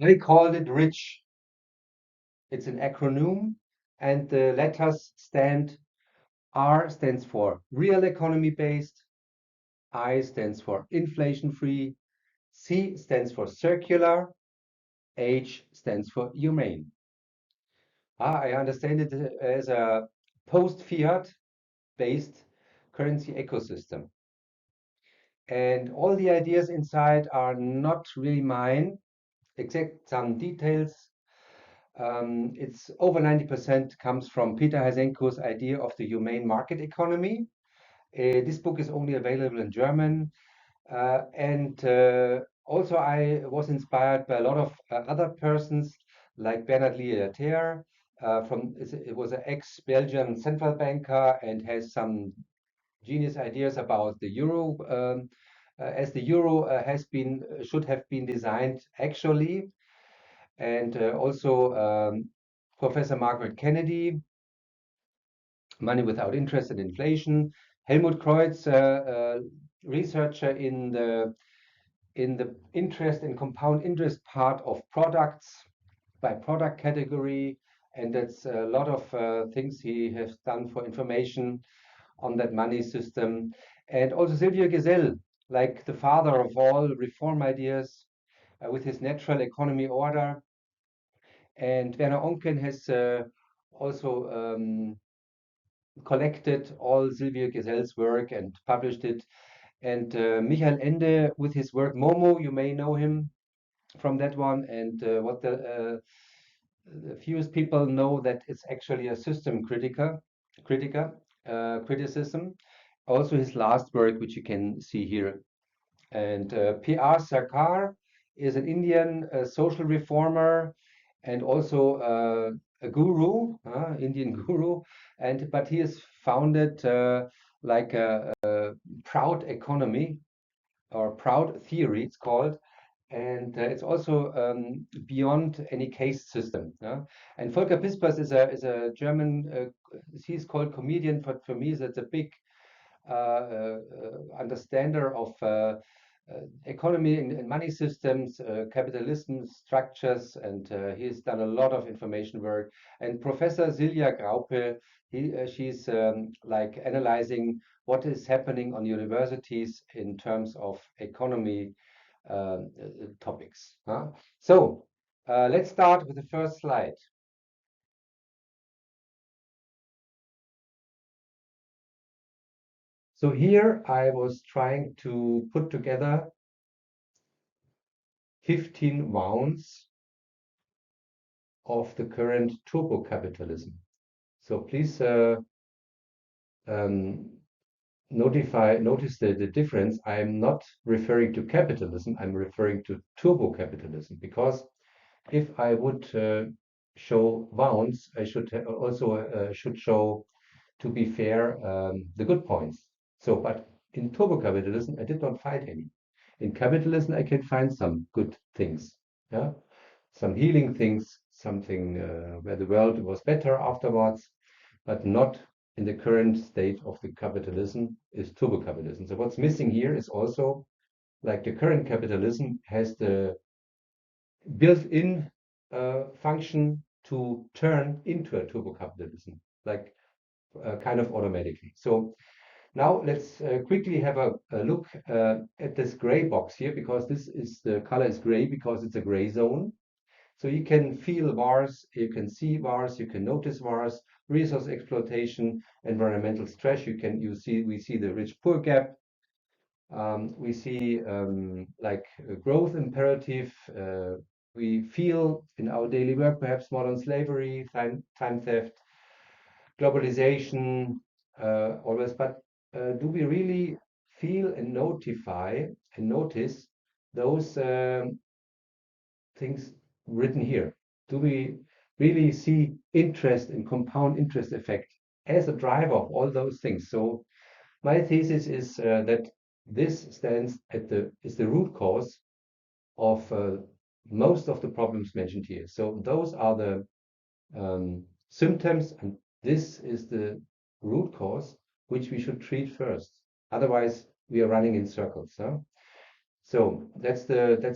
I called it RICH. It's an acronym, and the letters stand. R stands for real economy based, I stands for inflation free, C stands for circular, H stands for humane. I understand it as a post-fiat based currency ecosystem. And all the ideas inside are not really mine, except some details. It's over 90% comes from Peter Haisenko's idea of the humane market economy. This book is only available in German. And also, I was inspired by a lot of other persons like Bernard Lietaer. It was an ex-Belgian central banker and has some genius ideas about the euro, as the euro should have been designed actually, and also Professor Margaret Kennedy, Money Without Interest and Inflation. Helmut Kreutz, researcher in the interest and compound interest part of products by product category, and that's a lot of things he has done for information on that money system. And also Silvio Gesell, like the father of all reform ideas, with his natural economy order. And Werner Oncken has also collected all Silvio Gesell's work and published it. And Michael Ende with his work Momo, you may know him from that one. And what the fewest people know that it's actually a system criticism. Also his last work, which you can see here. And P.R. Sarkar is an Indian social reformer and also a guru, Indian guru. But he has founded like a proud economy or proud theory, it's called. And it's also beyond any caste system. And Volker Pispers is a German, he's called comedian, but for me, that's a big understander of economy and money systems, capitalism structures, and he's done a lot of information work. And Professor Silja Graupe, she's like analyzing what is happening on universities in terms of economy topics. So let's start with the first slide. So here I was trying to put together 15 wounds of the current turbo capitalism. So please notice the difference. I'm not referring to capitalism, I'm referring to turbo capitalism, because if I would show wounds, I should also should show, to be fair, the good points. So, but in turbo capitalism, I did not find any. In capitalism, I can find some good things, yeah, some healing things, something where the world was better afterwards, but not in the current state of the capitalism is turbo capitalism. So what's missing here is also, like the current capitalism has the built-in function to turn into a turbo capitalism, like kind of automatically. So now let's quickly have a look at this gray box here, because this is the color is gray because it's a gray zone. So you can feel VARs, you can see VARs, you can notice VARs, resource exploitation, environmental stress. We see the rich-poor gap. We see like a growth imperative. We feel in our daily work, perhaps modern slavery, time theft, globalization, always. But do we really feel and notice those things written here? Do we really see interest and compound interest effect as a driver of all those things? So my thesis is that this is the root cause of most of the problems mentioned here. So those are the symptoms, and this is the root cause which we should treat first. Otherwise, we are running in circles. So that's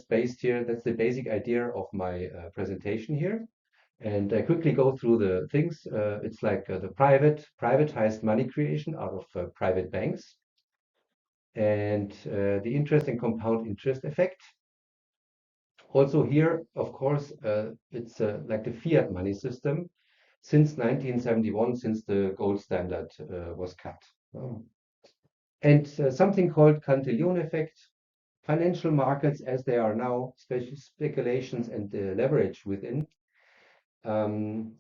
based here. That's the basic idea of my presentation here. And I quickly go through the things. It's like the privatized money creation out of private banks, and the interest and compound interest effect. Also here, of course, it's like the fiat money system since 1971, since the gold standard was cut. And something called Cantillon effect, financial markets as they are now, speculations and leverage within, um,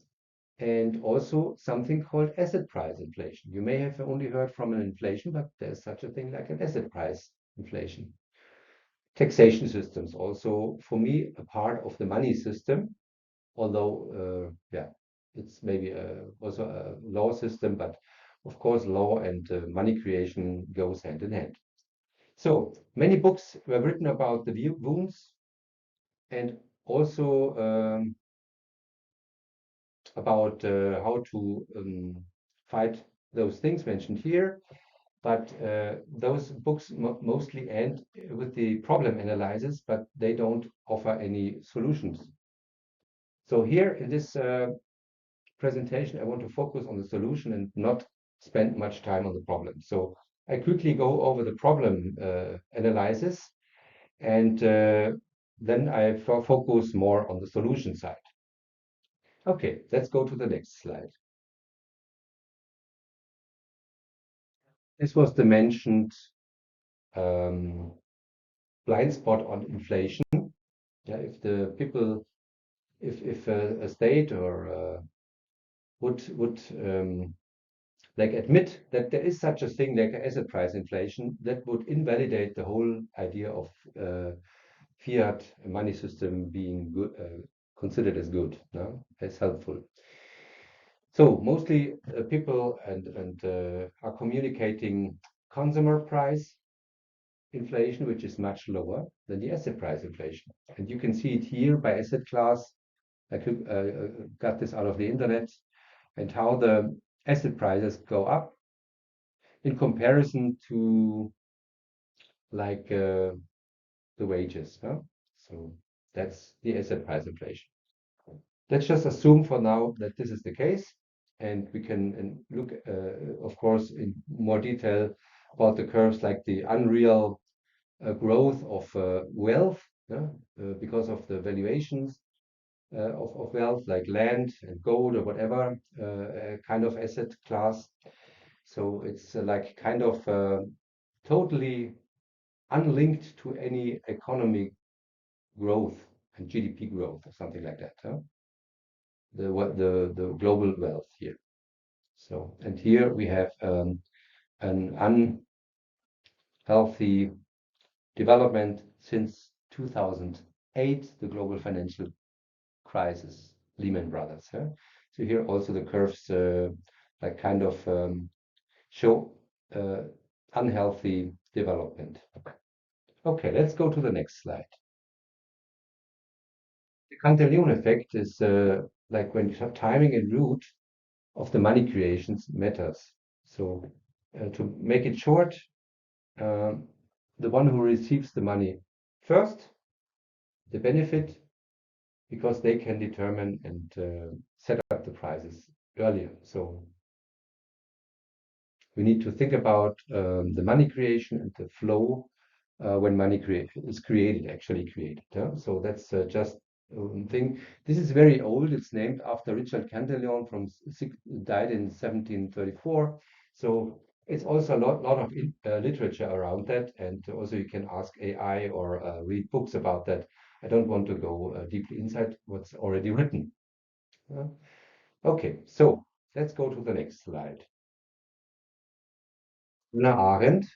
and also something called asset price inflation. You may have only heard from an inflation, but there's such a thing like an asset price inflation. Taxation systems also, for me, a part of the money system, although, yeah, it's maybe also a law system, but of course, law and money creation goes hand in hand. So many books were written about the wounds and also about how to fight those things mentioned here. But those books mostly end with the problem analysis, but they don't offer any solutions. So here in this presentation, I want to focus on the solution and not spend much time on the problem. So I quickly go over the problem analysis, and then I focus more on the solution side. Okay, let's go to the next slide. This was the mentioned um, blind spot on inflation. Yeah, if the people, if a state or would like admit that there is such a thing like asset price inflation, that would invalidate the whole idea of fiat money system being good, considered as good, no? As helpful. So mostly people are communicating consumer price inflation, which is much lower than the asset price inflation. And you can see it here by asset class. I got this out of the internet, and how the asset prices go up in comparison to like the wages. Huh? So that's the asset price inflation. Let's just assume for now that this is the case, and we can look, of course, in more detail about the curves, like the unreal growth of wealth, yeah? Because of the valuations of wealth, like land and gold or whatever kind of asset class. So it's like kind of totally unlinked to any economic growth and GDP growth or something like that. Huh? The global wealth here. So, and here we have an unhealthy development since 2008, the global financial crisis, Lehman Brothers. Huh? So here also the curves like kind of show unhealthy development. Okay, let's go to the next slide. The Cantillon effect is like when timing and route of the money creations matters. So to make it short, the one who receives the money first, the benefit, because they can determine and set up the prices earlier. So we need to think about the money creation and the flow when money is created, actually created. Huh? So that's just one thing. This is very old. It's named after Richard Cantillon died in 1734. So it's also a lot of literature around that, and also you can ask AI or read books about that. I don't want to go deeply inside what's already written. Okay, so let's go to the next slide. Hannah Arendt,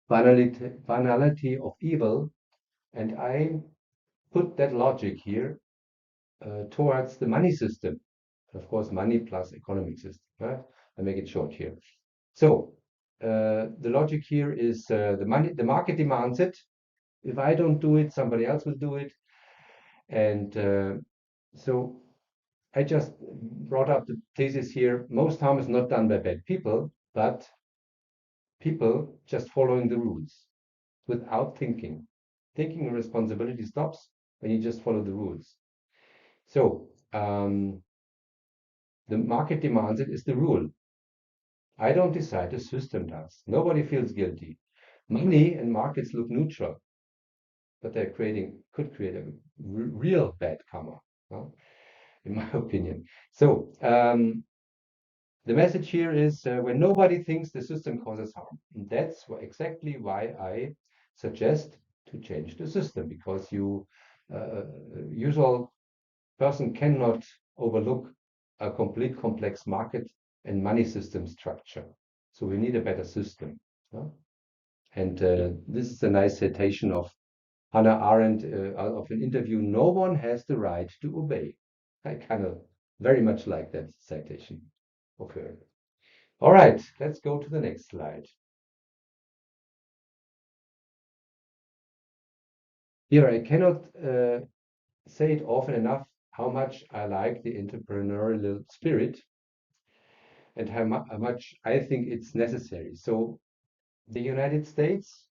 banality of evil, and I put that logic here towards the money system. Of course, money plus economic system. Right? I make it short here. So the logic here is the market demands it. If I don't do it, somebody else will do it. And so I just brought up the thesis here. Most harm is not done by bad people, but people just following the rules without thinking. Thinking and responsibility stops when you just follow the rules. So the market demands it is the rule. I don't decide, the system does. Nobody feels guilty. Money and markets look neutral, but they're could create a real bad karma, in my opinion. So the message here is when nobody thinks, the system causes harm. And that's exactly why I suggest to change the system, because usual person cannot overlook a complete complex market and money system structure. So we need a better system. And this is a nice citation of Hannah Arendt of an interview. No one has the right to obey. I kind of very much like that citation of her. All right, let's go to the next slide. Here, I cannot say it often enough how much I like the entrepreneurial spirit and how much I think it's necessary. So the United States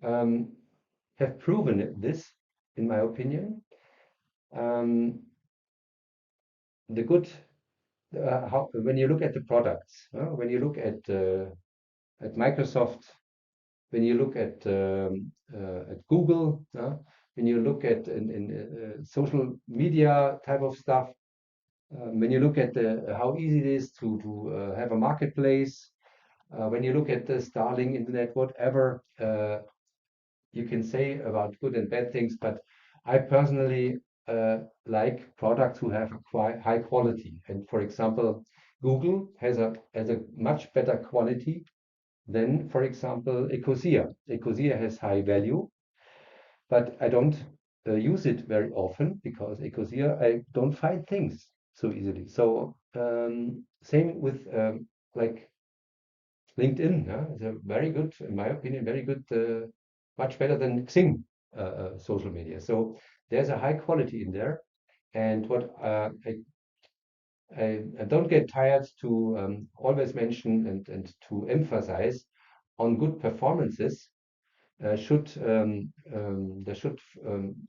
um, have proven this, in my opinion. The good, when you look at the products, when you look at Microsoft, when you look at Google, when you look at in social media type of stuff, when you look at how easy it is to have a marketplace, when you look at the Starlink internet, whatever you can say about good and bad things, but I personally like products who have a quite high quality. And for example, Google has a much better quality than, for example, Ecosia. Ecosia has high value, but I don't use it very often because Ecosia, I don't find things so easily. So same with like LinkedIn. It's a very good, in my opinion, very good, much better than Xing social media. So there's a high quality in there. And what I don't get tired to always mention and to emphasize on good performances there should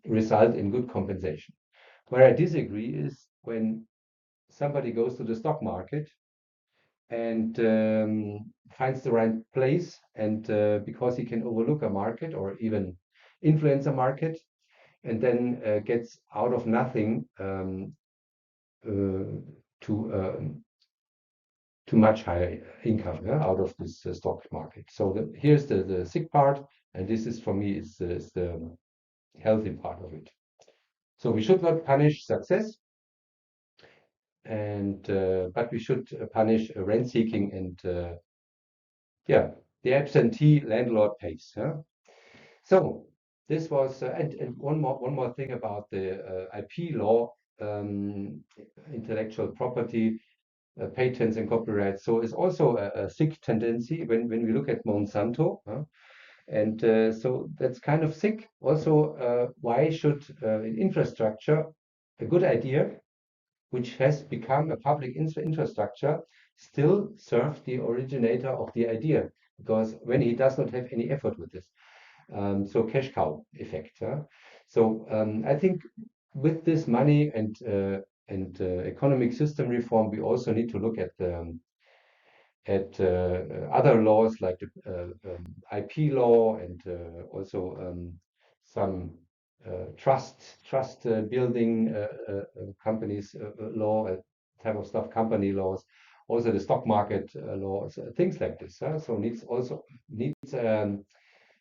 result in good compensation. Where I disagree is when somebody goes to the stock market and finds the right place, and because he can overlook a market or even influence a market, and then gets out of nothing to much higher income out of this stock market. So here's the sick part, and this is for me is the healthy part of it. So we should not punish success, and but we should punish rent seeking and yeah, the absentee landlord pays. So this was and one more thing about the IP law, intellectual property, patents and copyrights. So it's also a sick tendency when we look at Monsanto. And so that's kind of sick. Also, why should an infrastructure, a good idea, which has become a public infrastructure, still serve the originator of the idea? Because when he does not have any effort with this, so cash cow effect. So I think with this money and economic system reform, we also need to look at other laws like the IP law and also some trust building companies law type of stuff, company laws, also the stock market laws, things like this. So needs a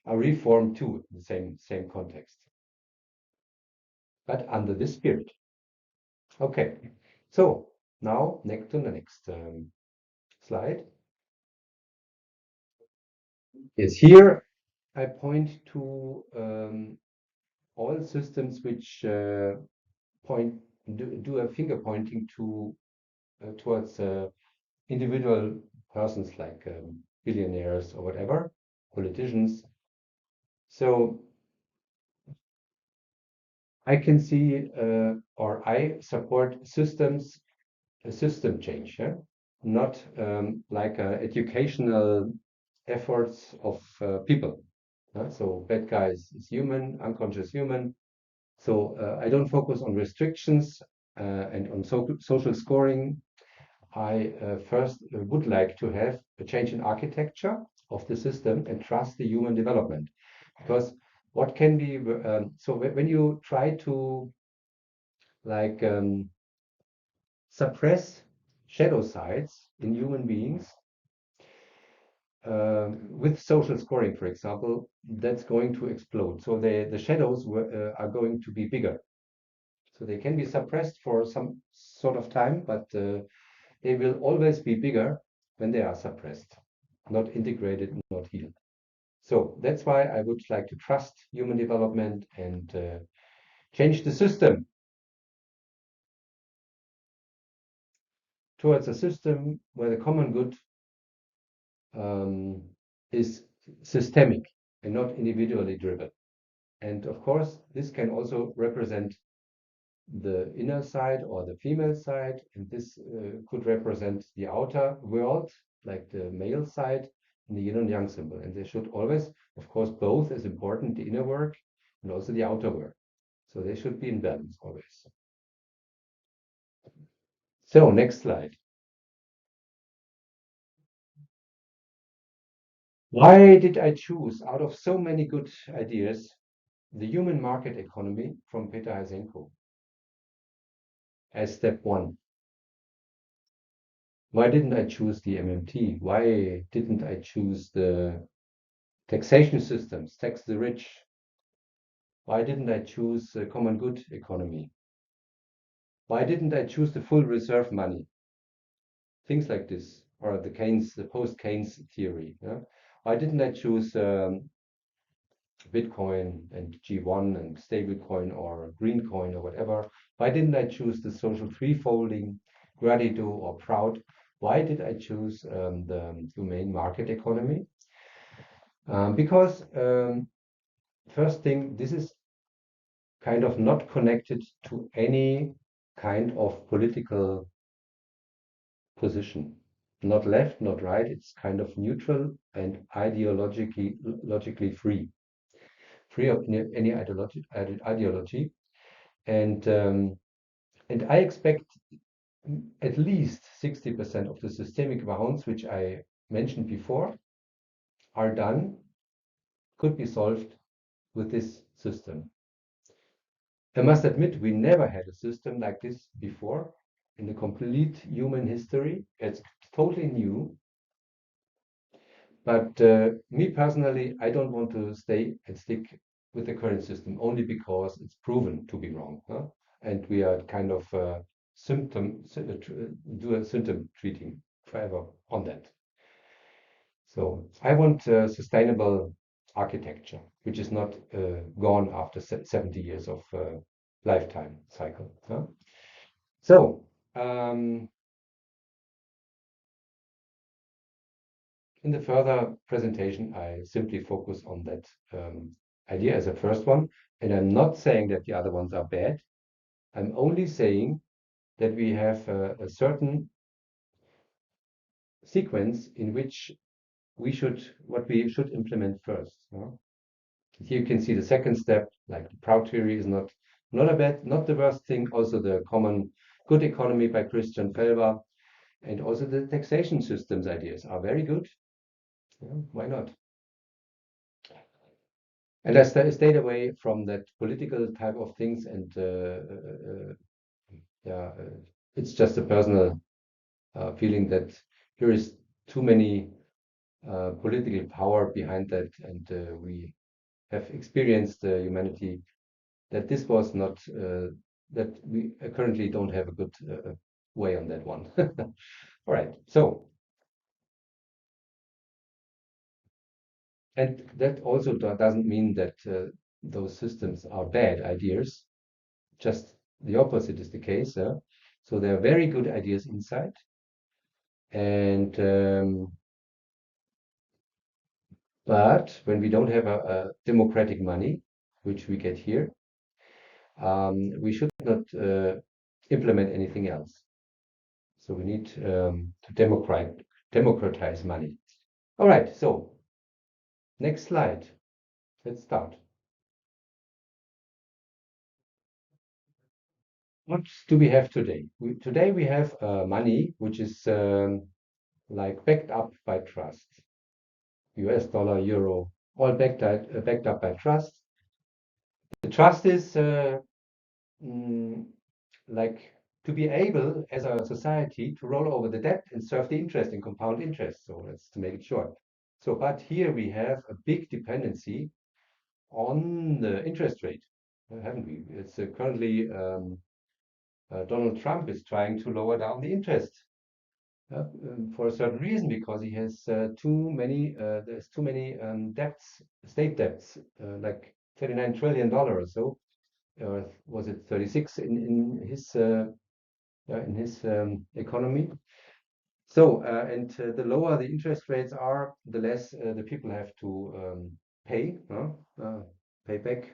reform too, in the same context, but under this spirit. Okay, so now next to the next slide. Yes, here I point to all systems which do a finger pointing towards individual persons like billionaires or whatever, politicians. So I can see or I support a system change, not like educational efforts of people. So bad guy is human, unconscious human. So I don't focus on restrictions and on social scoring. I first would like to have a change in architecture of the system and trust the human development. Because what can be, so when you try to like suppress shadow sides in human beings, with social scoring, for example, that's going to explode. So the shadows are going to be bigger. So they can be suppressed for some sort of time, but they will always be bigger when they are suppressed, not integrated, not healed. So that's why I would like to trust human development and change the system towards a system where the common good um, is systemic and not individually driven. And of course, this can also represent the inner side or the female side, and this could represent the outer world, like the male side, and the yin and yang symbol. And they should always, of course, both is important, the inner work and also the outer work. So they should be in balance always. So next slide. Why did I choose, out of so many good ideas, the human market economy from Peter Haisenko as step one? Why didn't I choose the MMT? Why didn't I choose the taxation systems, tax the rich? Why didn't I choose the common good economy? Why didn't I choose the full reserve money? Things like this, or the Keynes, the post-Keynes theory. Yeah? Why didn't I choose Bitcoin and G1 and stablecoin or green coin or whatever? Why didn't I choose the social threefolding, Gradido or Proud? Why did I choose the humane market economy? Because first thing, this is kind of not connected to any kind of political position. Not left, not right. It's kind of neutral and ideologically logically free of any ideology. And and I expect at least 60% of the systemic wounds, which I mentioned before, are done, could be solved with this system. I must admit, we never had a system like this before in the complete human history. It's totally new. But me personally, I don't want to stay and stick with the current system only because it's proven to be wrong. Huh? And we are kind of do a symptom treating forever on that. So I want sustainable architecture, which is not gone after 70 years of lifetime cycle. Huh? So in the further presentation, I simply focus on that idea as a first one. And I'm not saying that the other ones are bad. I'm only saying that we have a certain sequence in which what we should implement first. Here you can see the second step, like the proud theory is not the worst thing. Also the common good economy by Christian Felber, and also the taxation systems ideas are very good. Yeah, why not? And I stayed away from that political type of things, and yeah, it's just a personal feeling that here is too many political power behind that, and we have experienced humanity that this was not that we currently don't have a good way on that one. All right, so and that also doesn't mean that those systems are bad ideas. Just the opposite is the case. So there are very good ideas inside, and but when we don't have a democratic money, which we get here, we should not implement anything else. So we need to democratize money. All right. So next slide. Let's start. What do we have today? Today we have money which is like backed up by trust. US dollar, euro, all backed up by trust. The trust is mm, like to be able as a society to roll over the debt and serve the interest and compound interest. So that's to make it short. So, but here we have a big dependency on the interest rate, haven't we? It's currently Donald Trump is trying to lower down the interest for a certain reason because he has there's too many debts, state debts, like $39 trillion or so. Was it 36 in his economy? So, the lower the interest rates are, the less the people have to pay, pay back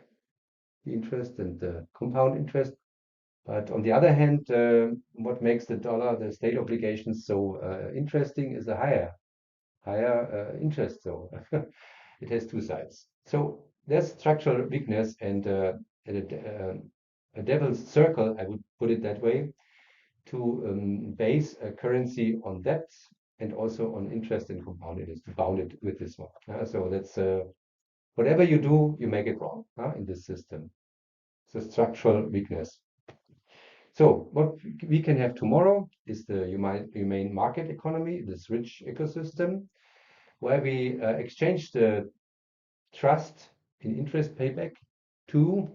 the interest and the compound interest. But on the other hand, what makes the dollar, the state obligations so interesting is a higher interest. So it has two sides. So there's structural weakness and a devil's circle, I would put it that way, to base a currency on debts and also on interest and compound interest to bound it with this one. So that's whatever you do, you make it wrong in this system. It's a structural weakness. So what we can have tomorrow is the humane market economy, this rich ecosystem, where we exchange the trust in interest payback to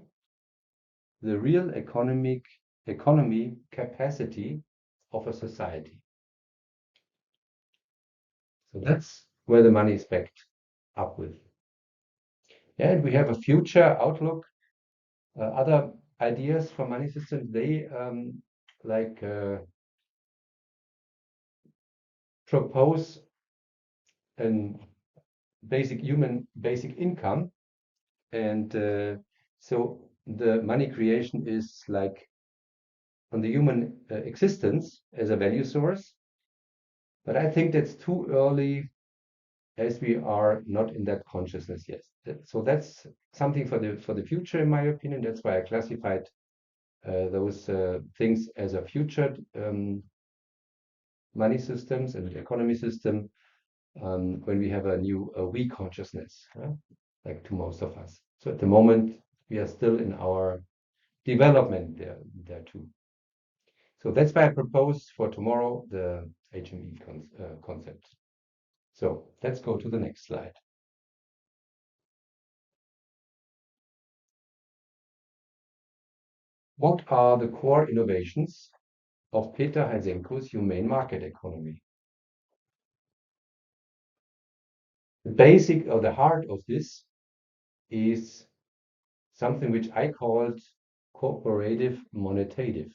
the real economy capacity of a society. So that's where the money is backed up with. And we have a future outlook. Other ideas for money systems, they like propose an basic income. And so the money creation is like on the human existence as a value source. But I think that's too early as we are not in that consciousness yet. So that's something for the future, in my opinion. That's why I classified those things as a future money systems and economy system when we have a new we consciousness, like to most of us. So at the moment, we are still in our development there too. So that's why I propose for tomorrow the HME concept. So let's go to the next slide. What are the core innovations of Peter Haisenko's Humane Market Economy? The basic or the heart of this is something which I called cooperative monetative,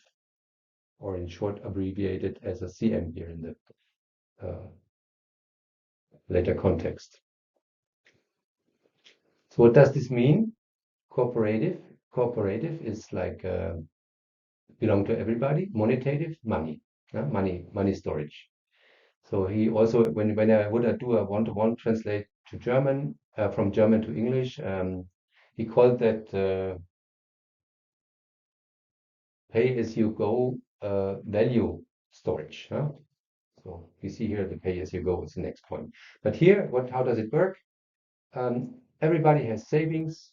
or in short abbreviated as a CM here in the later context. So what does this mean? Cooperative. Cooperative is like belong to everybody. Monetative, money, money storage. So he also, when I would do a one-to-one translate to German, from German to English, he called that pay-as-you-go value storage. So you see here the pay-as-you-go is the next point. But here, how does it work? Everybody has savings,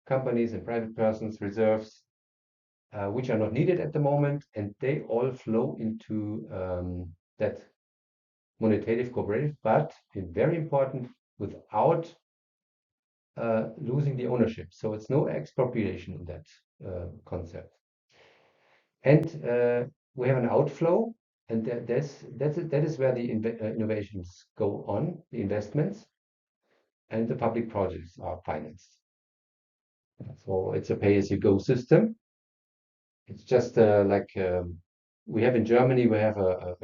companies and private persons, reserves, which are not needed at the moment, and they all flow into that monetative cooperative, but very important, without losing the ownership. So it's no expropriation in that concept. And we have an outflow, and that is where the innovations go on, the investments, and the public projects are financed. So it's a pay-as-you-go system. It's just like we have in Germany, we have a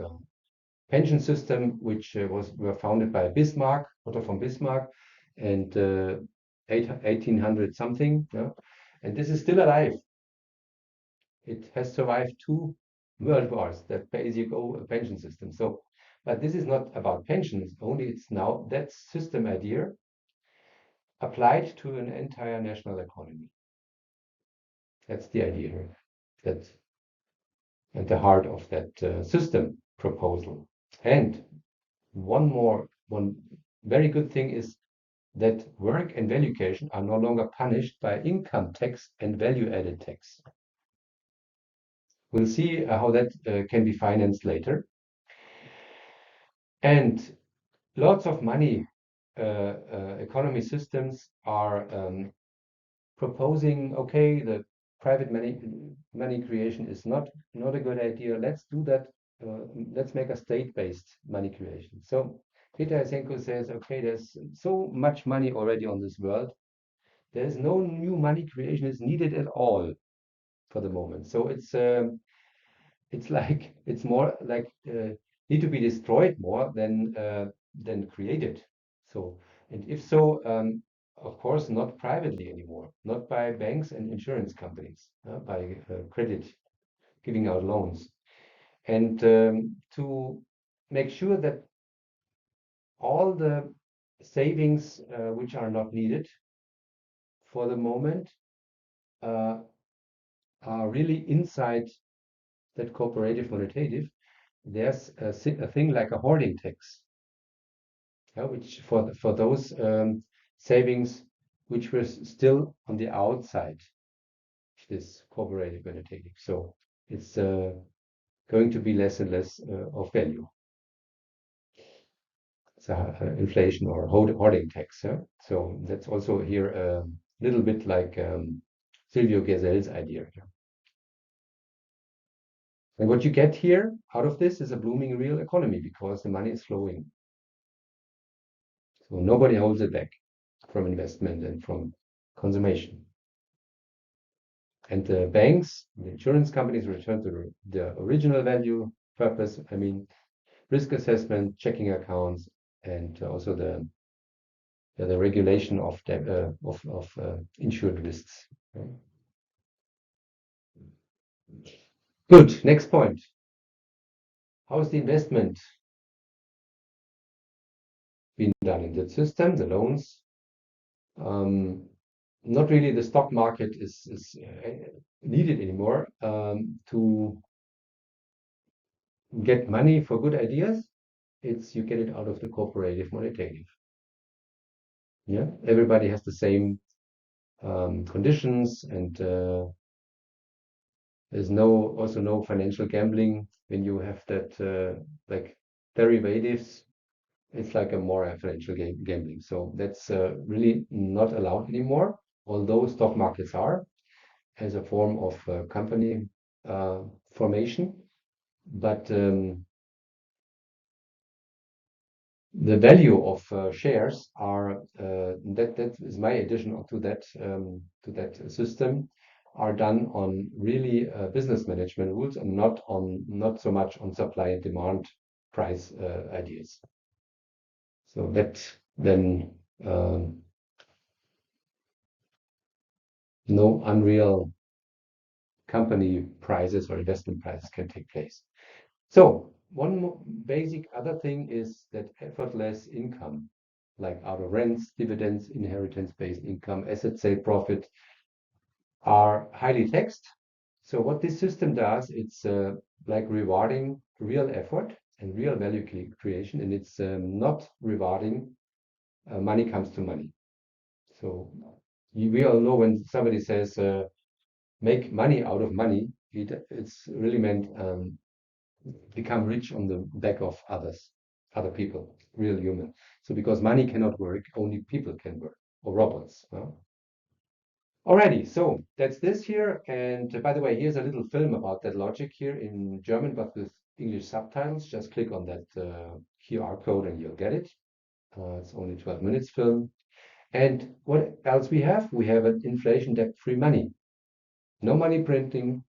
pension system which were founded by Bismarck, Otto von Bismarck, and 1800 something. And this is still alive. It has survived 2 world wars, that pay-as-you-go pension system. So, but this is not about pensions only. It's now that system idea applied to an entire national economy. That's the idea here. That's at the heart of that system proposal. And one very good thing is that work and value creation are no longer punished by income tax and value added tax. We'll see how that can be financed later. And lots of money economy systems are proposing, okay, the private money creation is not a good idea. Let's do that. Let's make a state-based money creation. So Peter Haisenko says, okay, there's so much money already on this world. There's no new money creation is needed at all for the moment. So it's like it's more like need to be destroyed more than created. So, and if so, of course, not privately anymore, not by banks and insurance companies, by credit giving out loans, and to make sure that all the savings which are not needed for the moment uh, are really inside that cooperative monetative. There's a thing like a hoarding tax, which for those savings which were still on the outside of this cooperative undertaking. So it's going to be less and less of value. It's inflation or hoarding tax. So that's also here a little bit like Silvio Gesel's idea here. And what you get here out of this is a blooming real economy because the money is flowing. So nobody holds it back from investment and from consummation. And the banks, the insurance companies return to the original value purpose. I mean, risk assessment, checking accounts, and also the regulation of insured risks. Okay. Good. Next point. How is the investment being done in the system? The loans. Not really. The stock market is needed anymore to get money for good ideas. It's you get it out of the cooperative monetative. Yeah, everybody has the same conditions, and there's also no financial gambling when you have that like derivatives. It's like a more financial gambling. So that's really not allowed anymore. Although stock markets are as a form of company formation, but the value of shares are that is my addition to that system are done on really business management rules and not so much on supply and demand price ideas. So that then no unreal company prices or investment prices can take place. So one more basic other thing is that effortless income, like out of rents, dividends, inheritance-based income, asset sale profit, are highly taxed. So what this system does, it's like rewarding real effort and real value creation, and it's not rewarding money comes to money. So we all know when somebody says make money out of money, it's really meant become rich on the back of other people, real human. So because money cannot work, only people can work, or robots. Alrighty, so that's this here. And by the way, here's a little film about that logic here in German, but with English subtitles. Just click on that QR code and you'll get it. It's only 12 minutes film. And what else we have? We have an inflation debt-free money. No money printing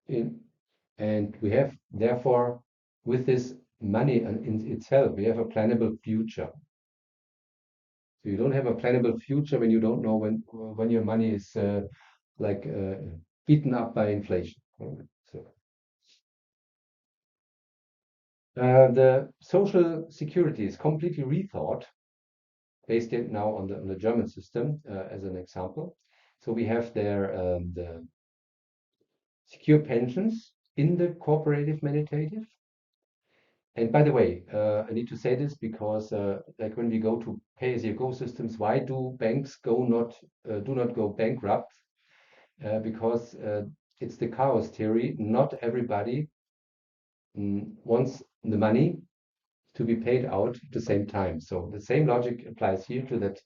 in, and we have therefore with this money in itself, we have a plannable future. So you don't have a plannable future when you don't know when your money is like beaten up by inflation. So the social security is completely rethought. based it now on the German system as an example. So we have there the secure pensions in the cooperative meditative. And by the way, I need to say this because like when we go to pay-as-you-go systems, why do banks do not go bankrupt? Because it's the chaos theory. Not everybody wants the money to be paid out at the same time. So the same logic applies here to that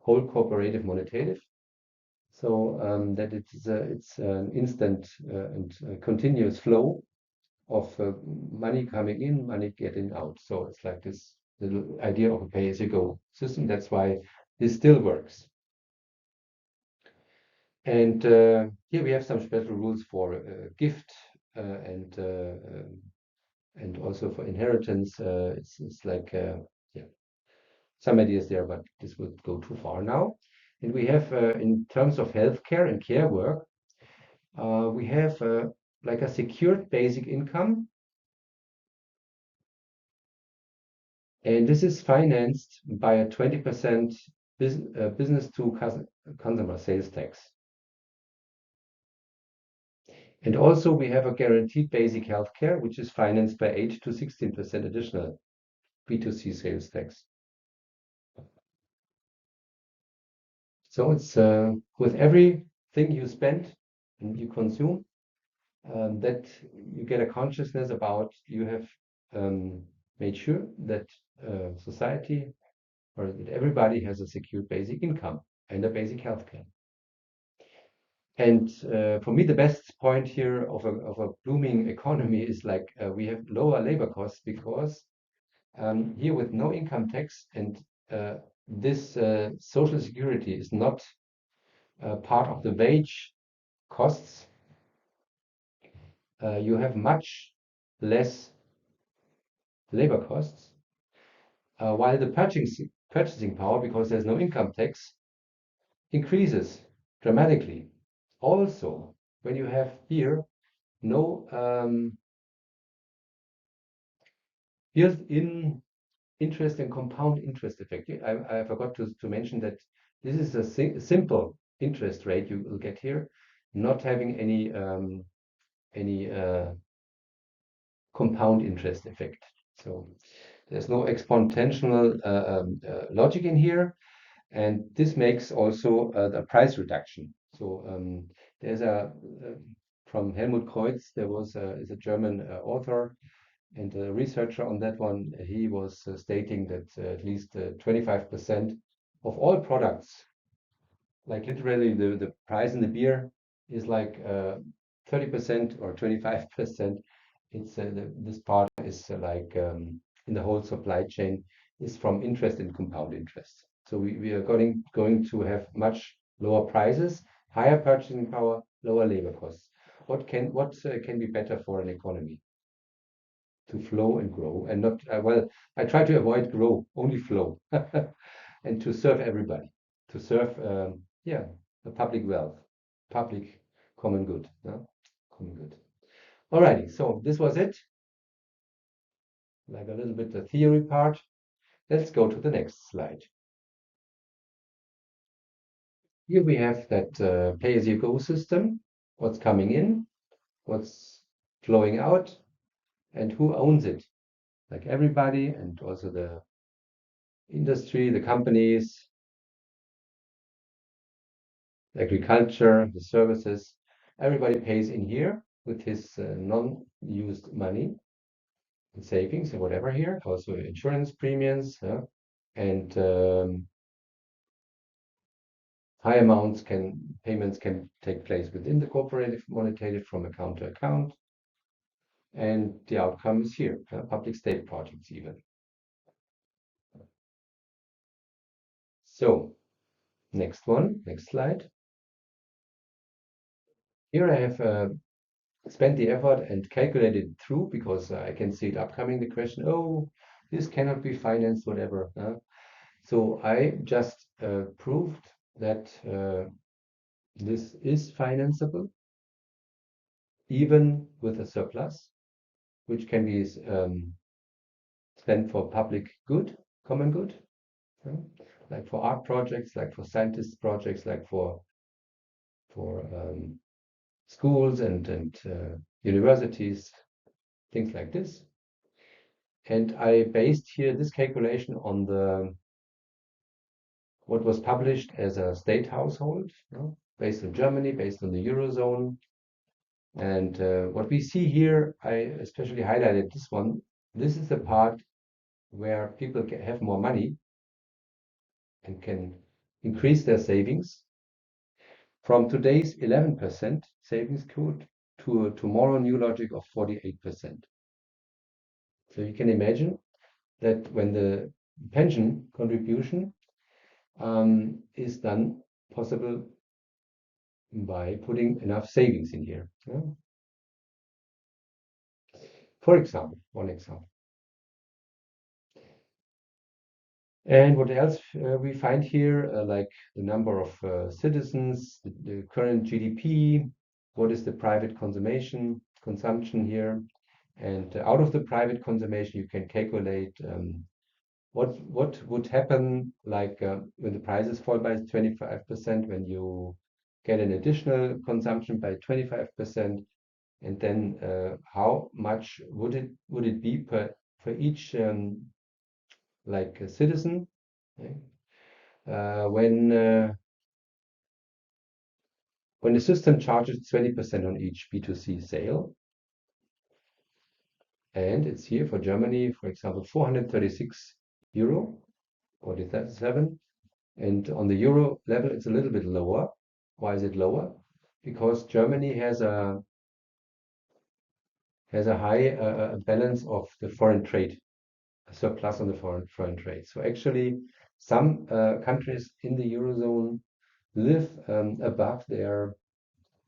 whole cooperative monetative. So that it's an instant and continuous flow of money coming in, money getting out. So it's like this little idea of a pay-as-you-go system. That's why this still works. And here we have some special rules for gift and also for inheritance. It's like yeah, some ideas there, but this would go too far now. And we have in terms of healthcare and care work, we have like a secured basic income. And this is financed by a 20% business to consumer sales tax. And also we have a guaranteed basic healthcare, which is financed by 8 to 16% additional B2C sales tax. So it's with everything you spend and you consume, that you get a consciousness about you have made sure that society or that everybody has a secure basic income and a basic healthcare. And for me, the best point here of a blooming economy is like we have lower labor costs because here with no income tax and this social security is not part of the wage costs, you have much less labor costs, while the purchasing power, because there's no income tax, increases dramatically. Also, when you have here no built-in interest and compound interest effect. I forgot to mention that this is a simple interest rate you will get here, not having any compound interest effect. So there's no exponential logic in here, and this makes also the price reduction. So there's a from Helmut Kreutz, there was is a German author and a researcher on that one. He was stating that at least 25% of all products, like literally the price in the beer is like 30% or 25%. It's this part is like in the whole supply chain is from interest and compound interest. So we are going to have much lower prices, higher purchasing power, lower labor costs. What can be better for an economy? To flow and grow and not well, I try to avoid grow, only flow and to serve everybody, to serve yeah, the public wealth, public common good, common good. Alrighty, so this was it, like a little bit the theory part. Let's go to the next slide. Here we have that pay-as-you-go system, what's coming in, what's flowing out, and who owns it, like everybody, and also the industry, the companies, the agriculture, the services. Everybody pays in here with his non-used money and savings and whatever here, also insurance premiums, and high payments can take place within the cooperative monetative from account to account. And the outcome is here, public state projects even. So next slide. Here I have spent the effort and calculated it through because I can see it upcoming, the question, oh, this cannot be financed, whatever. So I just proved that this is financeable, even with a surplus, which can be spent for public good, common good. like for art projects, like for scientist projects, like for schools and universities, things like this. And I based here this calculation on the what was published as a state household, based on Germany, based on the Eurozone. And what we see here, I especially highlighted this one. This is the part where people have more money and can increase their savings from today's 11% savings code to a tomorrow new logic of 48%. So you can imagine that when the pension contribution is done possible by putting enough savings in here. For example, one example. And what else we find here, like the number of citizens, the current GDP, what is the private consumption here, and out of the private consumption you can calculate what would happen, like when the prices fall by 25%, when you get an additional consumption by 25%, and then how much would it be for each like a citizen, okay? When the system charges 20% on each B2C sale, and it's here for Germany, for example, 436 euro, 47, and on the euro level it's a little bit lower. Why is it lower? Because Germany has a high balance of the foreign trade, a surplus on the foreign trade. So actually, some countries in the Eurozone live above their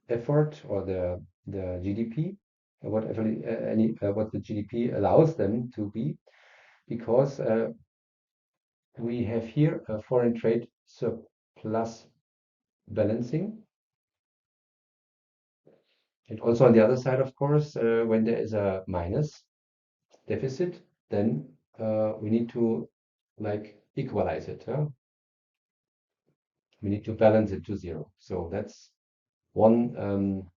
effort or the GDP, what the GDP allows them to be, because we have here a foreign trade surplus balancing. And also on the other side, of course, when there is a minus deficit, then we need to like equalize it. We need to balance it to zero. So that's one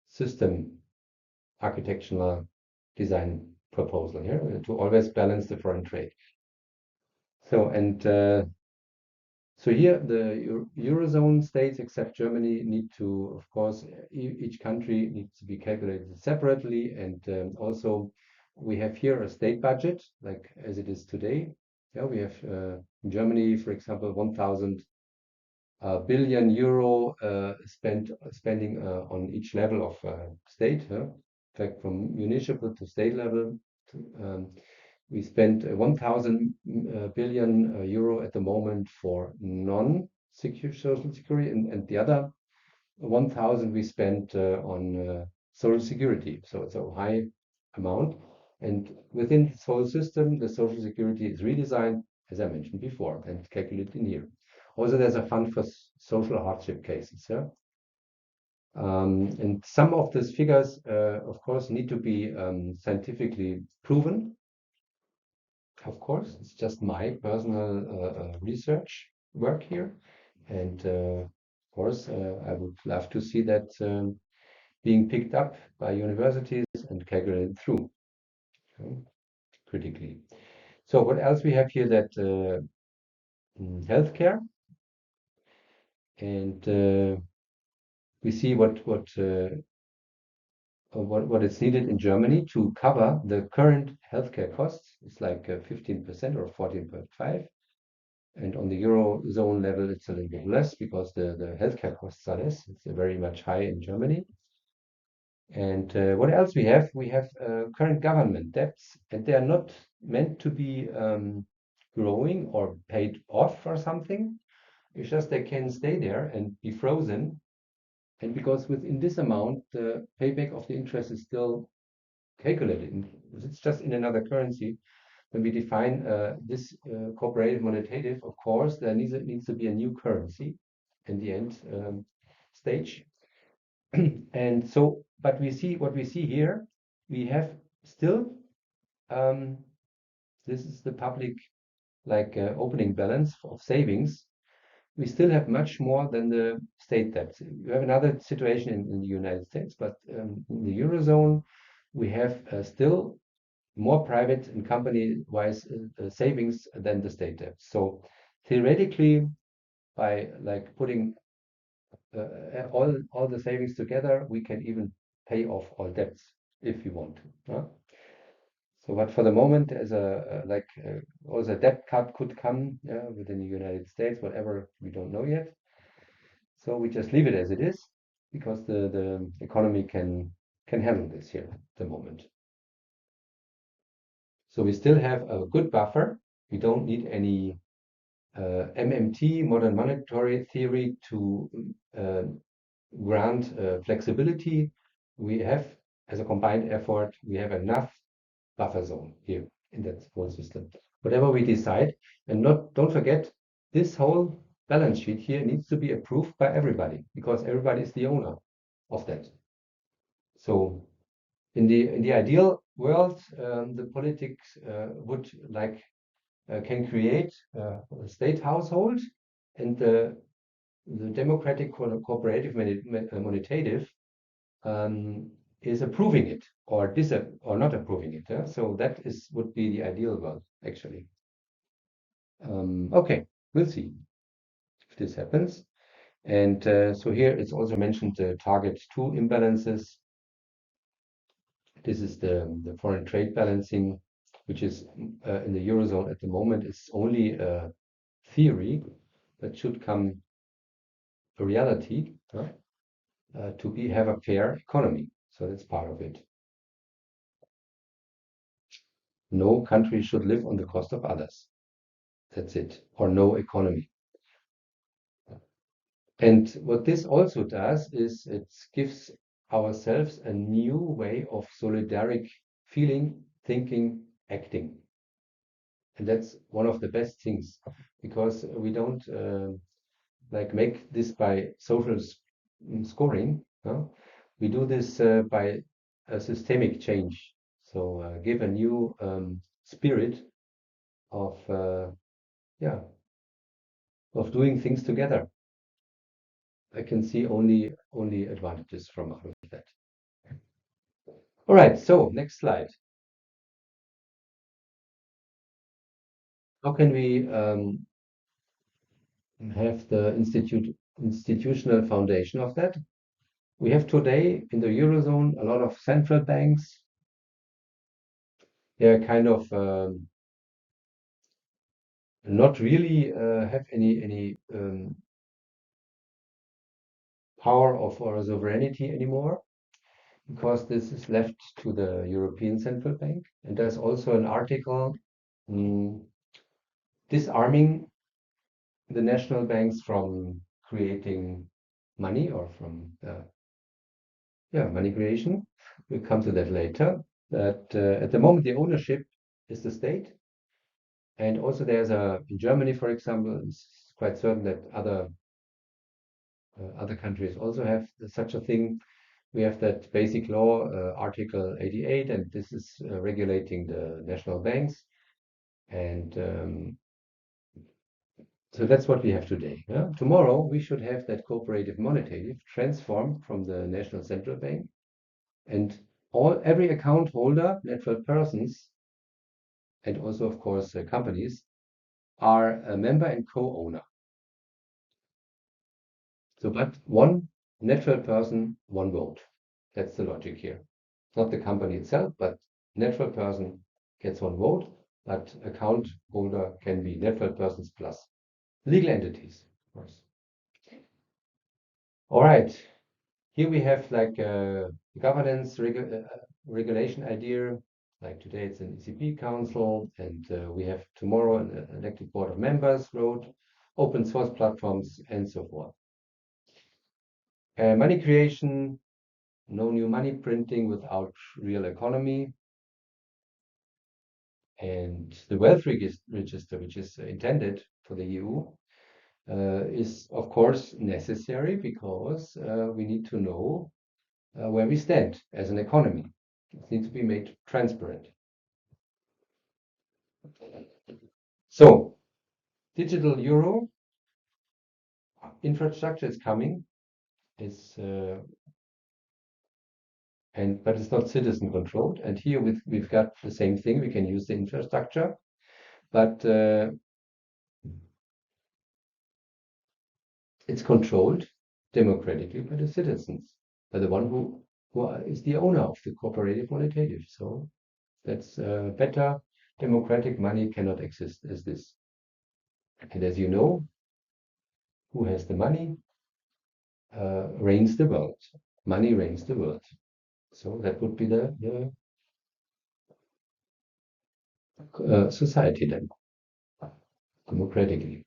system architectural design proposal here, to always balance the foreign trade. So so here the Eurozone states except Germany need to, of course, each country needs to be calculated separately, and also we have here a state budget like as it is today. Yeah, we have in Germany, for example, 1,000 billion euro spending on each level of state. In fact, from municipal to state level, we spend 1,000 billion euro at the moment for non-secure social security, and the other 1,000 we spent on social security. So it's a high amount. And within this whole system, the social security is redesigned, as I mentioned before, and calculated in here. Also, there's a fund for social hardship cases. Yeah? And some of these figures, of course, need to be scientifically proven. Of course, it's just my personal research work here. And of course, I would love to see that being picked up by universities and calculated through critically. So what else we have here? That healthcare, and we see what is needed in Germany to cover the current healthcare costs. It's like 15% or 14.5, and on the Eurozone level it's a little bit less because the healthcare costs are less. It's very much high in Germany. And what else we have? We have current government debts, and they are not meant to be growing or paid off or something. It's just they can stay there and be frozen. And because within this amount, the payback of the interest is still calculated. It's just in another currency. When we define this cooperative monetative, of course, there needs to be a new currency in the end stage. And so, but we see what we see here. We have still, this is the public like opening balance of savings, we still have much more than the state debt. You have another situation in the United States, but in the Eurozone, we have still more private and company-wise savings than the state debt. So theoretically, by like putting all the savings together, we can even pay off all debts if we want to. So, but for the moment, as also a debt cut could come within the United States, whatever, we don't know yet. So we just leave it as it is because the economy can handle this here at the moment. So we still have a good buffer. We don't need any MMT, modern monetary theory, to grant flexibility. We have, as a combined effort, we have enough buffer zone here in that whole system. Whatever we decide, and don't forget, this whole balance sheet here needs to be approved by everybody because everybody is the owner of that. So in the ideal world, the politics would like can create a state household, and the democratic cooperative monetative is approving it or not approving it. So that would be the ideal world, actually. Okay, we'll see if this happens. And so here it's also mentioned the target 2 imbalances. This is the foreign trade balancing, which is in the Eurozone at the moment. It's only a theory that should come a reality to have a fair economy. So that's part of it. No country should live on the cost of others. That's it. Or no economy. And what this also does is it gives ourselves a new way of solidaric feeling, thinking, acting. And that's one of the best things, because we don't like make this by social scoring. We do this by a systemic change. So give a new spirit of of doing things together. I can see only advantages from all of that. All right, so next slide. How can we have the institutional foundation of that? We have today in the Eurozone a lot of central banks. They are kind of not really have any power or sovereignty anymore, because this is left to the European Central Bank. And there's also an article disarming the national banks from creating money, or from money creation. We'll come to that later. That at the moment the ownership is the state, and also there's in Germany, for example, it's quite certain that other countries also have such a thing. We have that basic law, Article 88, and this is regulating the national banks. And so that's what we have today. Tomorrow we should have that cooperative monetative transformed from the national central bank, and every account holder, natural persons, and also of course companies, are a member and co-owner. So, but one natural person, one vote. That's the logic here. It's not the company itself, but natural person gets one vote, but account holder can be natural persons plus legal entities, of course. All right. Here we have like a governance regulation idea. Like today it's an ECB council, and we have tomorrow an elected board of members, road, open source platforms, and so forth. Money creation, no new money printing without real economy. And the wealth register, which is intended for the EU, is of course necessary, because we need to know where we stand as an economy. It needs to be made transparent. So digital euro infrastructure is coming. But it's not citizen controlled. And here we've got the same thing. We can use the infrastructure, but it's controlled democratically by the citizens, by the one who is the owner of the cooperative monetative. So that's better. Democratic money cannot exist as this. And as you know, who has the money reigns the world. Money reigns the world. So that would be the society then, democratically.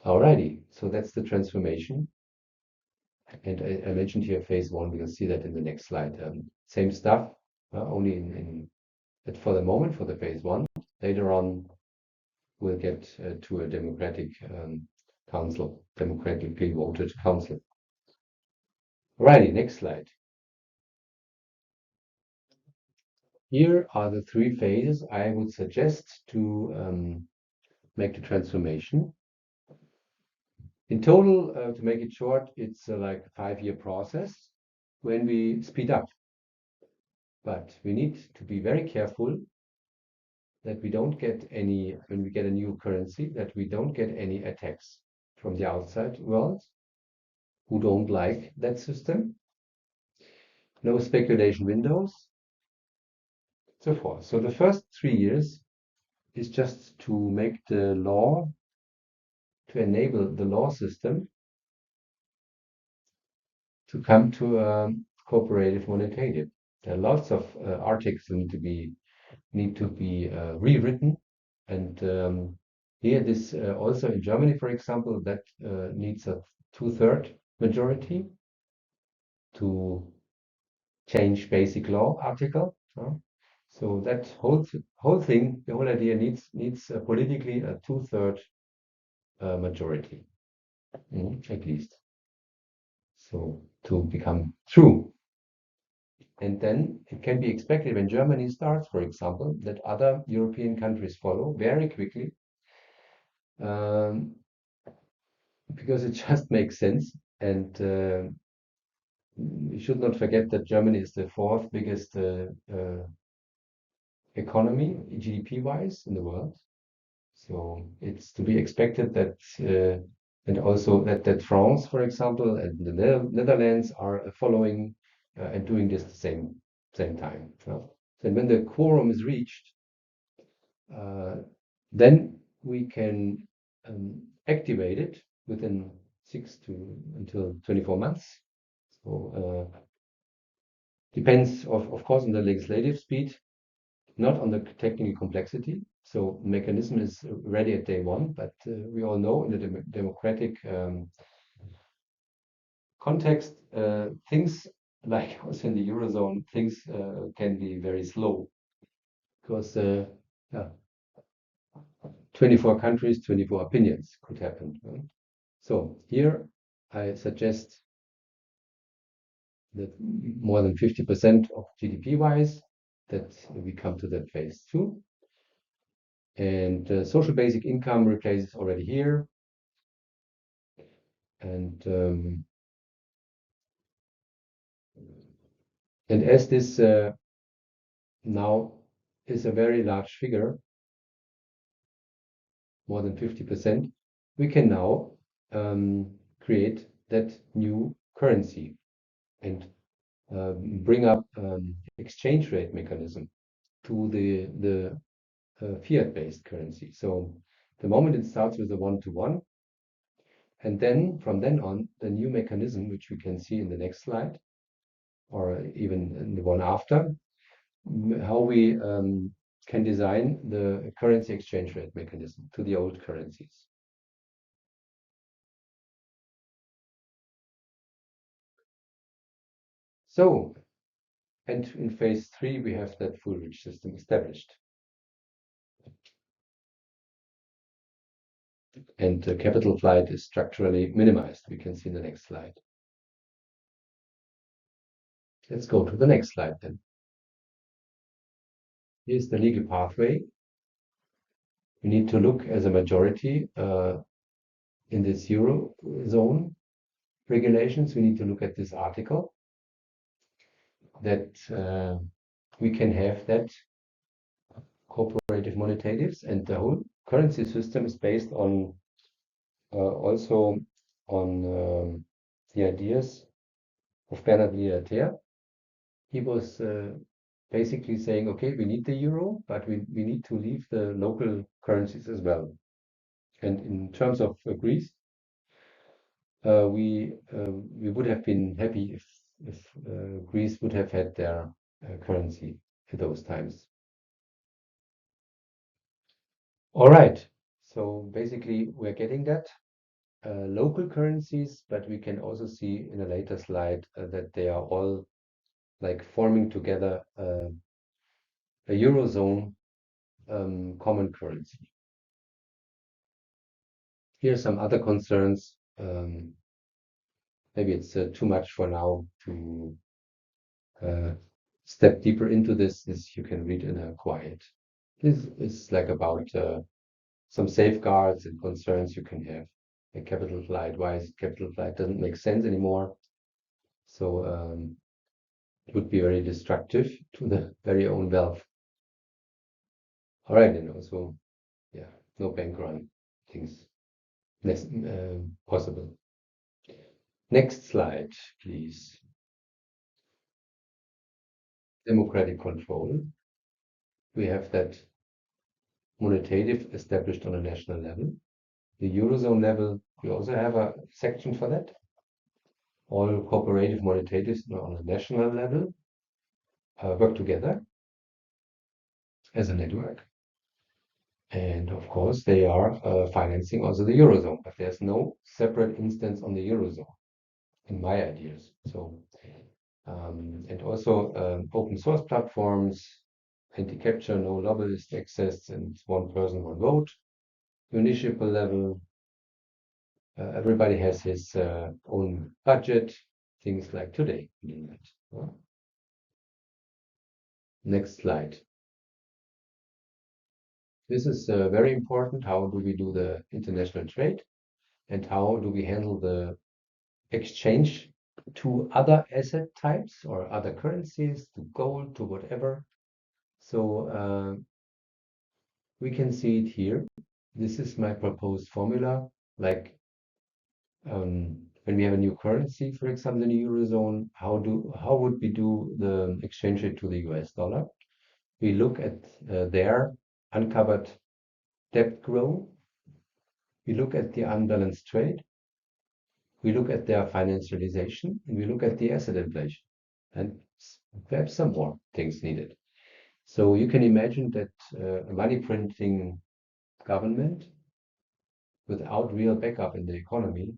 Alrighty, so that's the transformation. And I mentioned here phase one. We'll see that in the next slide. Same stuff, only for the moment, for the phase one. Later on, we'll get to a democratic council, democratically voted council. Alrighty, next slide. Here are the three phases I would suggest to make the transformation. In total, to make it short, it's like a 5-year process when we speed up. But we need to be very careful that we don't get any, when we get a new currency, that we don't get any attacks from the outside world who don't like that system. No speculation windows, so forth. So the first 3 years is just to make the law, to enable the law system to come to a cooperative monetative. There are lots of articles need to be rewritten, and here this also in Germany, for example, that needs a 2/3 majority to change basic law article. So that whole thing, the whole idea needs politically a 2/3 majority, at least. So to become true. And then it can be expected when Germany starts, for example, that other European countries follow very quickly, because it just makes sense. And we should not forget that Germany is the fourth biggest economy, GDP-wise, in the world. So it's to be expected that, and also that France, for example, and the Netherlands are following and doing this the same time. So when the quorum is reached, then we can activate it within 6 until 24 months. So depends, of course, on the legislative speed, not on the technical complexity. So mechanism is ready at day one, but we all know in the democratic context, things like also in the Eurozone, things can be very slow because 24 countries, 24 opinions could happen. So here I suggest that more than 50% of GDP-wise, that we come to that phase two. And social basic income replaces already here. And as this now is a very large figure, more than 50%, we can now create that new currency and bring up exchange rate mechanism to the fiat-based currency. So the moment it starts with a 1-to-1, and then from then on, the new mechanism, which we can see in the next slide, or even in the one after, how we can design the currency exchange rate mechanism to the old currencies. So, and in phase three, we have that full rich system established. And the capital flight is structurally minimized. We can see in the next slide. Let's go to the next slide then. Here's the legal pathway. we need to look as a majority in this Eurozone regulations. We need to look at this article that we can have that cooperative monetatives, and the whole currency system is based on also on the ideas of Bernard Lietaer. He was basically saying, okay, we need the euro, but we need to leave the local currencies as well. And in terms of Greece, we would have been happy if Greece would have had their currency at those times. All right, so basically we're getting that local currencies, but we can also see in a later slide that they are all like forming together a Eurozone common currency. Here are some other concerns. Maybe it's too much for now to step deeper into this. This you can read in a quiet. This is like about some safeguards and concerns you can have. A capital flight, why is capital flight? Doesn't make sense anymore. So it would be very destructive to the very own wealth. All right, and also, yeah, no bank run things less possible. Next slide, please. Democratic control. We have that monetative established on a national level. The Eurozone level, we also have a section for that. All cooperative monetatives on a national level work together as a network. And of course, they are financing also the Eurozone, but there's no separate instance on the Eurozone in my ideas. So, and also open source platforms, anti-capture, no lobbyist access, and one person, one vote. Municipal level, everybody has his own budget, things like today. Next slide. This is very important. How do we do the international trade? And how do we handle the exchange to other asset types or other currencies, to gold, to whatever? So we can see it here. This is my proposed formula. Like when we have a new currency, for example, in the Eurozone, how would we do the exchange rate to the US dollar? We look at their uncovered debt growth. We look at the unbalanced trade. We look at their financialization, and we look at the asset inflation. And perhaps some more things needed. So you can imagine that a money printing government without real backup in the economy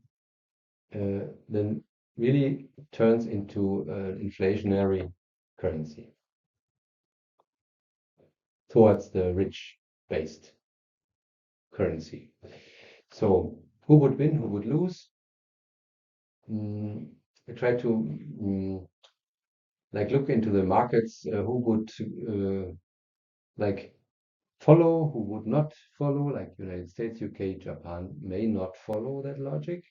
then really turns into an inflationary currency towards the rich-based currency. So who would win, who would lose? I try to like look into the markets, who would like follow, who would not follow, like United States, UK, Japan may not follow that logic.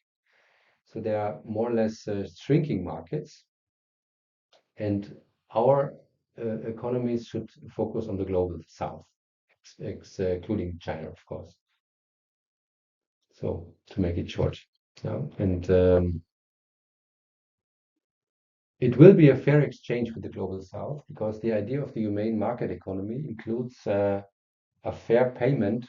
So they are more or less shrinking markets, and our economies should focus on the global south, excluding China, of course. So to make it short, and it will be a fair exchange with the global south, because the idea of the humane market economy includes a fair payment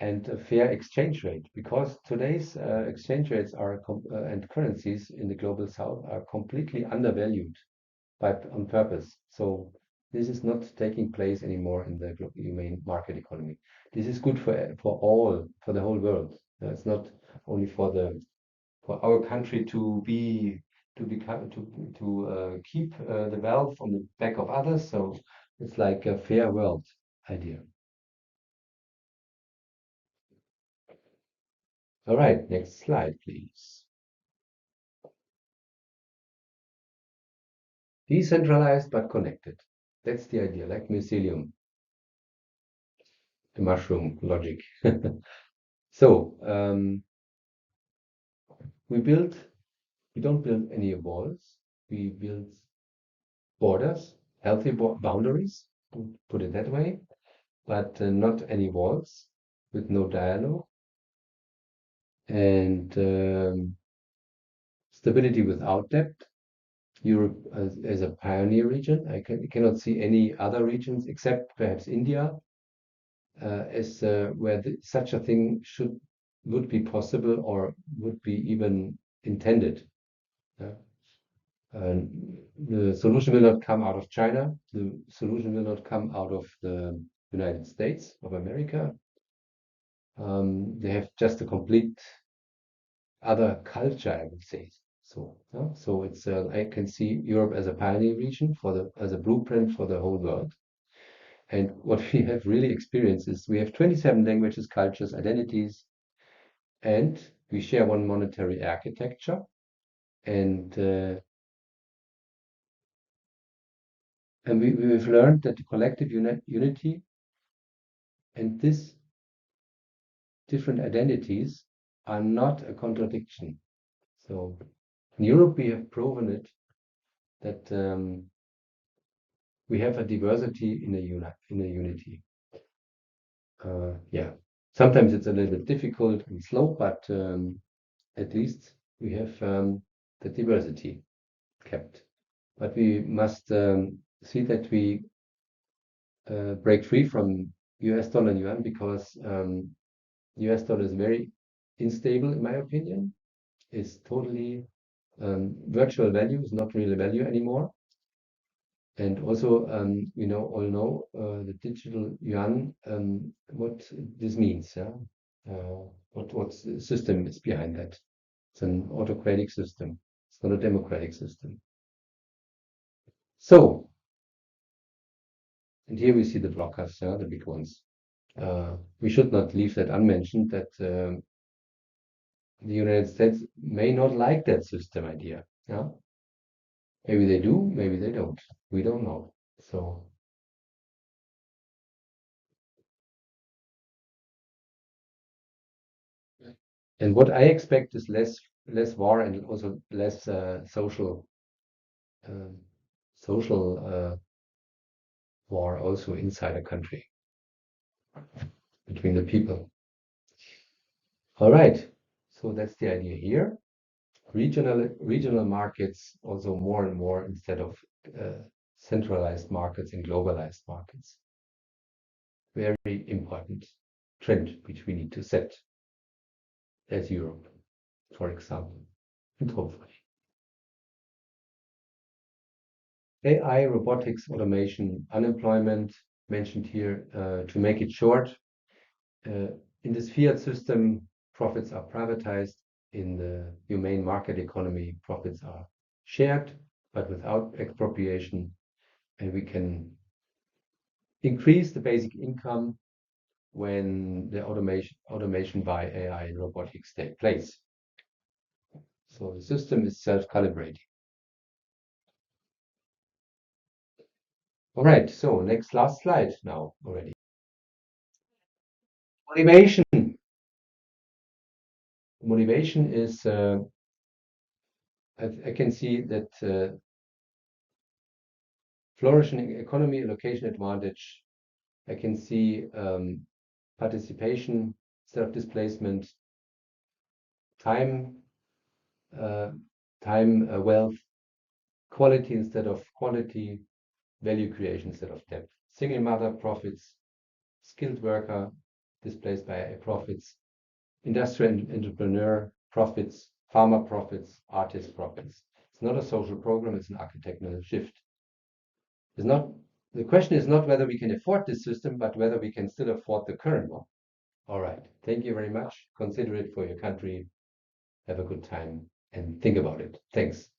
and a fair exchange rate, because today's exchange rates and currencies in the global south are completely undervalued on purpose. So this is not taking place anymore in the humane market economy. This is good for the whole world. It's not only for our country to keep the wealth on the back of others. So it's like a fair world idea. All right, next slide, please. Decentralized but connected. That's the idea, like mycelium. the mushroom logic. So we don't build any walls. We build borders, healthy boundaries, put it that way, but not any walls with no dialogue. And stability without debt. Europe as a pioneer region. I cannot see any other regions except perhaps India as where such a thing would be possible or would be even intended. Yeah. The solution will not come out of China. The solution will not come out of the United States of America. They have just a complete other culture, I would say. So, so it's I can see Europe as a pioneer region as a blueprint for the whole world. And what we have really experienced is we have 27 languages, cultures, identities, and we share one monetary architecture. And we've learned that the collective unity and these different identities are not a contradiction. So in Europe, we have proven it that we have a diversity in a unity. Yeah, sometimes it's a little bit difficult and slow, but at least we have the diversity kept. But we must see that we break free from US dollar and yuan because US dollar is very unstable, in my opinion. It's totally virtual value, is not real value anymore. And also, we all know the digital yuan, what this means. Yeah? What system is behind that? It's an autocratic system. It's not a democratic system. So, and here we see the blockers, the big ones. We should not leave that unmentioned that the United States may not like that system idea. Yeah? Maybe they do, maybe they don't. We don't know. So, and what I expect is less war and also less um, social war also inside a country between the people. All right, so that's the idea here. Regional markets also more and more instead of centralized markets and globalized markets. Very important trend which we need to set as Europe, for example, and hopefully. AI, robotics, automation, unemployment mentioned here. To make it short, in this fiat system, profits are privatized. In the humane market economy, profits are shared, but without expropriation. And we can increase the basic income when the automation by AI and robotics take place. So the system is self-calibrating. All right, so last slide now already. Motivation. Motivation is, I can see that flourishing economy, location advantage. I can see participation instead of displacement, time, wealth, quality instead of quantity, value creation instead of depth. Single mother profits, skilled worker displaced by profits, industrial entrepreneur profits, farmer profits, artist profits. It's not a social program, it's an architectural shift. The question is not whether we can afford this system, but whether we can still afford the current one. All right. Thank you very much. Consider it for your country. Have a good time and think about it. Thanks.